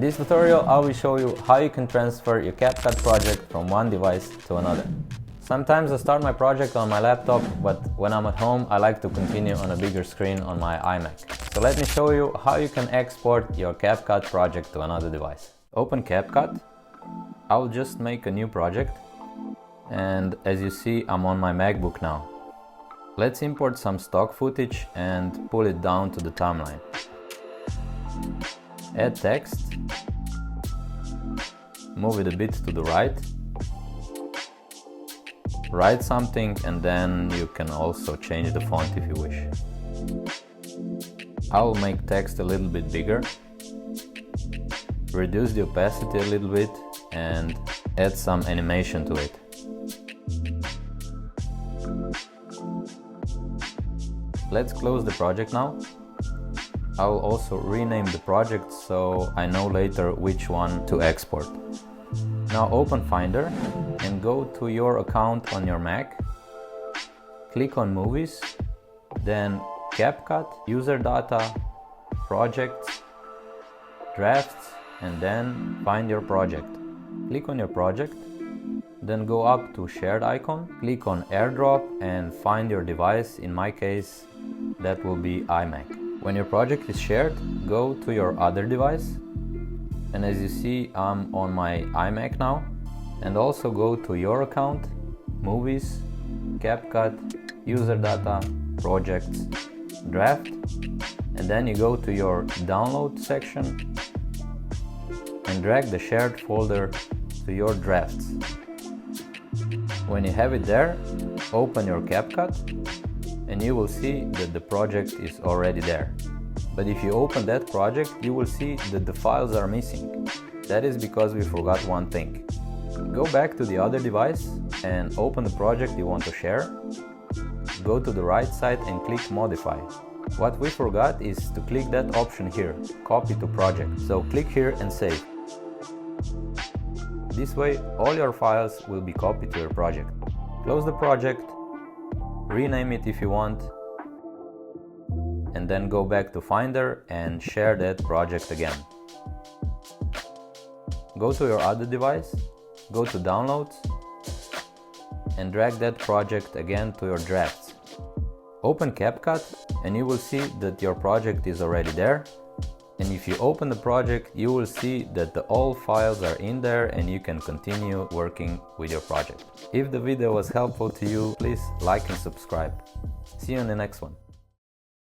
this tutorial, I will show you how you can transfer your CapCut project from one device to another. Sometimes I start my project on my laptop, but when I'm at home, I like to continue on a bigger screen on my iMac. So let me show you how you can export your CapCut project to another device. Open CapCut. I'll just make a new project. And as you see, I'm on my MacBook now. Let's import some stock footage and pull it down to the timeline. Add text. Move it a bit to the right. Write something, and then you can also change the font if you wish. I'll make text a little bit bigger, reduce the opacity a little bit, and add some animation to it. Let's close the project now. I will also rename the project so I know later which one to export. Now open Finder and go to your account on your Mac. Click on Movies, then CapCut, User Data, Projects, Drafts, and then find your project. Click on your project, then go up to Shared icon, click on AirDrop and find your device. In my case, that will be iMac. When your project is shared, go to your other device. And as you see, I'm on my iMac now. And also go to your account, Movies, CapCut, User Data, Projects, Draft. And then you go to your Download section and drag the shared folder to your drafts. When you have it there, open your CapCut and you will see that the project is already there. But if you open that project, you will see that the files are missing. That is because we forgot one thing. Go back to the other device and open the project you want to share. Go to the right side and click Modify. What we forgot is to click that option here, Copy to Project. So click here and save. This way, all your files will be copied to your project. Close the project, rename it if you want, and then go back to Finder and share that project again. Go to your other device, go to Downloads, and drag that project again to your drafts. Open CapCut and you will see that your project is already there. And if you open the project, you will see that all files are in there and you can continue working with your project. If the video was helpful to you, please like and subscribe. See you in the next one.